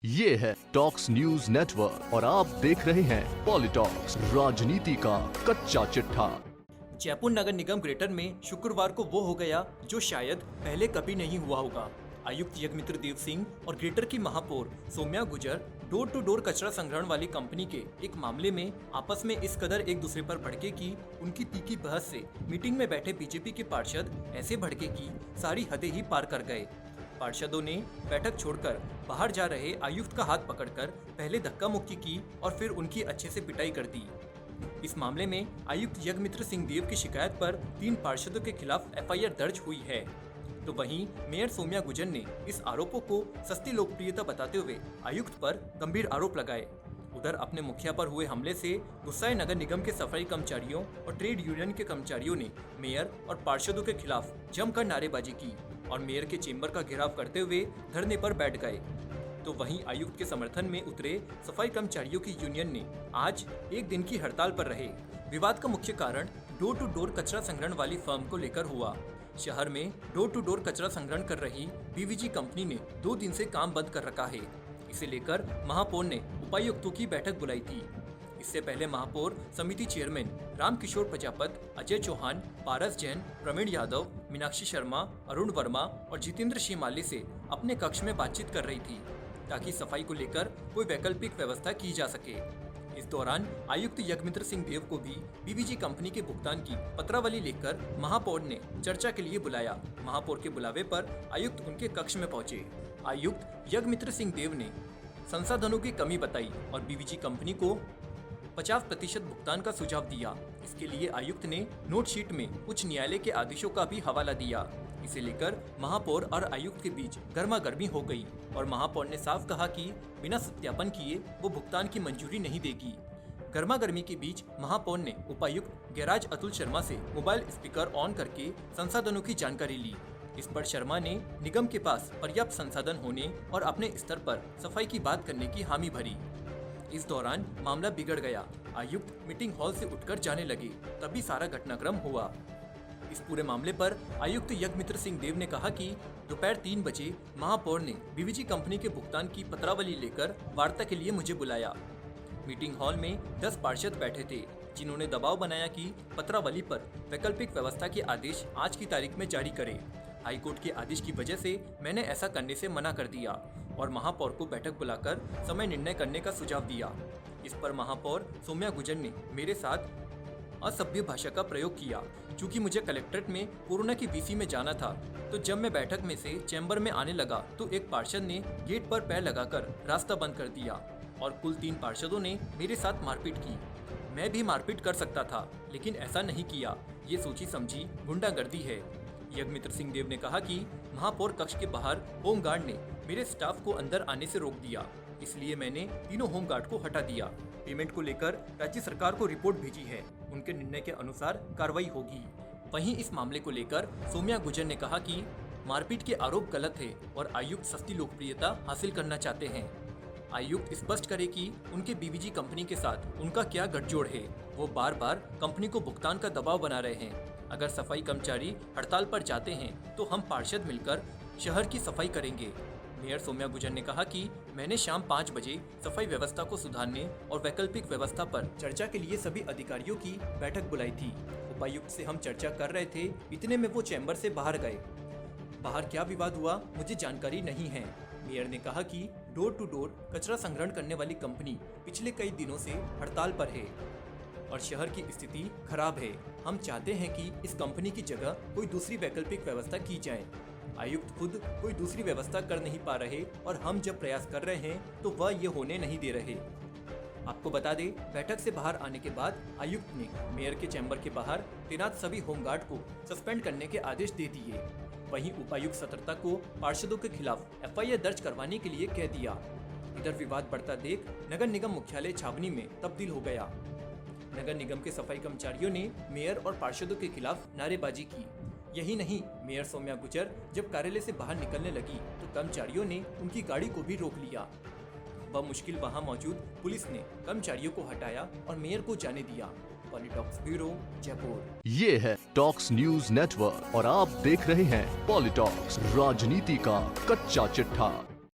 ये है talks news network और आप देख रहे हैं पॉलिटॉक्स, राजनीति का कच्चा चिट्ठा। जयपुर नगर निगम ग्रेटर में शुक्रवार को वो हो गया जो शायद पहले कभी नहीं हुआ होगा। आयुक्त यज्ञमित्र देव सिंह और ग्रेटर की महापौर Saumya Gurjar door to door कचरा संग्रहण वाली कंपनी के एक मामले में आपस में इस कदर एक दूसरे पर भड़के कि उनकी तीखी बहस से मीटिंग में बैठे बीजेपी के पार्षद ऐसे भड़के कि सारी हदें ही पार कर गए। पार्षदों ने बैठक छोड़कर बाहर जा रहे आयुक्त का हाथ पकड़कर पहले धक्का मुक्की की और फिर उनकी अच्छे से पिटाई कर दी। इस मामले में आयुक्त यज्ञमित्र सिंह देव की शिकायत पर 3 पार्षदों के खिलाफ एफआईआर दर्ज हुई है। तो वहीं मेयर सौम्या गुर्जर ने इस आरोपों को सस्ती लोकप्रियता बताते हुए आयुक्त पर गंभीर आरोप लगाए। उधर अपने मुखिया पर हुए हमले से गुस्साए नगर निगम के सफाई कर्मचारियों और ट्रेड यूनियन के कर्मचारियों ने मेयर और पार्षदों के खिलाफ जमकर नारेबाजी की और मेयर के चेंबर का घेराव करते हुए धरने पर बैठ गए। तो वहीं आयुक्त के समर्थन में उतरे सफाई कर्मचारियों की यूनियन ने आज एक दिन की हड़ताल पर रहे। विवाद का मुख्य कारण डोर टू डोर कचरा संग्रहण वाली फर्म को लेकर हुआ। शहर में डोर टू डोर कचरा संग्रहण कर रही बीवीजी कंपनी ने 2 दिन से काम बंद कर रखा है। इसे लेकर महापौर ने उपायुक्तों की बैठक बुलाई थी। इससे पहले महापौर समिति चेयरमैन रामकिशोर प्रजापत, अजय चौहान, पारस जैन, प्रवीण यादव, मीनाक्षी शर्मा, अरुण वर्मा और जितेंद्र शिमाली से अपने कक्ष में बातचीत कर रही थी ताकि सफाई को लेकर कोई वैकल्पिक व्यवस्था की जा सके। इस दौरान आयुक्त यज्ञमित्र सिंह देव को भी बीवीजी कंपनी के भुगतान की पत्रावली लेकर महापौर ने चर्चा के लिए बुलाया। महापौर के बुलावे पर आयुक्त उनके कक्ष में पहुंचे। आयुक्त यज्ञमित्र सिंह देव ने संसाधनों की कमी बताई और बीवीजी कंपनी को 50% भुगतान का सुझाव दिया। इसके लिए आयुक्त ने नोट शीट में उच्च न्यायालय के आदेशों का भी हवाला दिया। इसे लेकर महापौर और आयुक्त के बीच गर्मा गर्मी हो गई और महापौर ने साफ कहा कि बिना सत्यापन किए वो भुगतान की मंजूरी नहीं देगी। गर्मा गर्मी के बीच महापौर ने उपायुक्त गैराज अतुल शर्मा से मोबाइल स्पीकर ऑन करके संसाधनों की जानकारी ली। इस पर शर्मा ने निगम के पास पर्याप्त संसाधन होने और अपने स्तर पर सफाई की बात करने की हामी भरी। इस दौरान मामला बिगड़ गया। आयुक्त मीटिंग हॉल से उठकर जाने लगे, तभी सारा घटनाक्रम हुआ। इस पूरे मामले पर आयुक्त यज्ञमित्र सिंह देव ने कहा कि दोपहर 3 बजे महापौर ने बीवीजी कंपनी के भुगतान की पत्रावली लेकर वार्ता के लिए मुझे बुलाया। मीटिंग हॉल में 10 पार्षद बैठे थे जिन्होंने दबाव बनाया कि पत्रावली पर वैकल्पिक व्यवस्था के आदेश आज की तारीख में जारी करे। हाईकोर्ट के आदेश की वजह से मैंने ऐसा करने से मना कर दिया और महापौर को बैठक बुलाकर समय निर्णय करने का सुझाव दिया। इस पर महापौर सौम्या गुर्जर ने मेरे साथ असभ्य भाषा का प्रयोग किया। चूंकि मुझे कलेक्ट्रेट में कोरोना की वीसी में जाना था, तो जब मैं बैठक में से चैम्बर में आने लगा तो एक पार्षद ने गेट पर पैर लगाकर रास्ता बंद कर दिया और कुल 3 पार्षदों ने मेरे साथ मारपीट की। मैं भी मारपीट कर सकता था, लेकिन ऐसा नहीं किया। ये सोची समझी गुंडागर्दी है। यज्ञमित्र सिंह देव ने कहा कि महापौर कक्ष के बाहर होमगार्ड ने मेरे स्टाफ को अंदर आने से रोक दिया, इसलिए मैंने तीनों होमगार्ड को हटा दिया। पेमेंट को लेकर राज्य सरकार को रिपोर्ट भेजी है, उनके निर्णय के अनुसार कार्रवाई होगी। वहीं इस मामले को लेकर सौम्या गुर्जर ने कहा कि मारपीट के आरोप गलत है और आयुक्त सस्ती लोकप्रियता हासिल करना चाहते हैं। आयुक्त स्पष्ट करे कि उनके बीवीजी कंपनी के साथ उनका क्या गठजोड़ है। वो बार बार कंपनी को भुगतान का दबाव बना रहे हैं। अगर सफाई कर्मचारी हड़ताल पर जाते हैं तो हम पार्षद मिलकर शहर की सफाई करेंगे। मेयर सौम्या गुर्जर ने कहा कि मैंने शाम 5 बजे सफाई व्यवस्था को सुधारने और वैकल्पिक व्यवस्था पर चर्चा के लिए सभी अधिकारियों की बैठक बुलाई थी। उपायुक्त से हम चर्चा कर रहे थे, इतने में वो चैम्बर से बाहर गए। बाहर क्या विवाद हुआ मुझे जानकारी नहीं है। मेयर ने कहा कि डोर टू डोर कचरा संग्रहण करने वाली कंपनी पिछले कई दिनों से हड़ताल पर है और शहर की स्थिति खराब है। हम चाहते हैं कि इस कंपनी की जगह कोई दूसरी वैकल्पिक व्यवस्था की जाए। आयुक्त खुद कोई दूसरी व्यवस्था कर नहीं पा रहे और हम जब प्रयास कर रहे हैं तो वह ये होने नहीं दे रहे। आपको बता दें, बैठक से बाहर आने के बाद आयुक्त ने मेयर के चैम्बर के बाहर तैनात सभी होमगार्ड को सस्पेंड करने के आदेश दे दिए। वहीं उपायुक्त सतर्कता को पार्षदों के खिलाफ एफआईआर दर्ज करवाने के लिए कह दिया। इधर विवाद बढ़ता देख नगर निगम मुख्यालय छावनी में तब्दील हो गया। नगर निगम के सफाई कर्मचारियों ने मेयर और पार्षदों के खिलाफ नारेबाजी की। यही नहीं, मेयर सौम्या गुर्जर जब कार्यालय से बाहर निकलने लगी तो कर्मचारियों ने उनकी गाड़ी को भी रोक लिया। मुश्किल वहां मौजूद पुलिस ने कर्मचारियों को हटाया और मेयर को जाने दिया। पॉलिटॉक्स ब्यूरो, जयपुर। ये है टॉक्स न्यूज नेटवर्क और आप देख रहे हैं पॉलिटॉक्स, राजनीति का कच्चा चिट्ठा।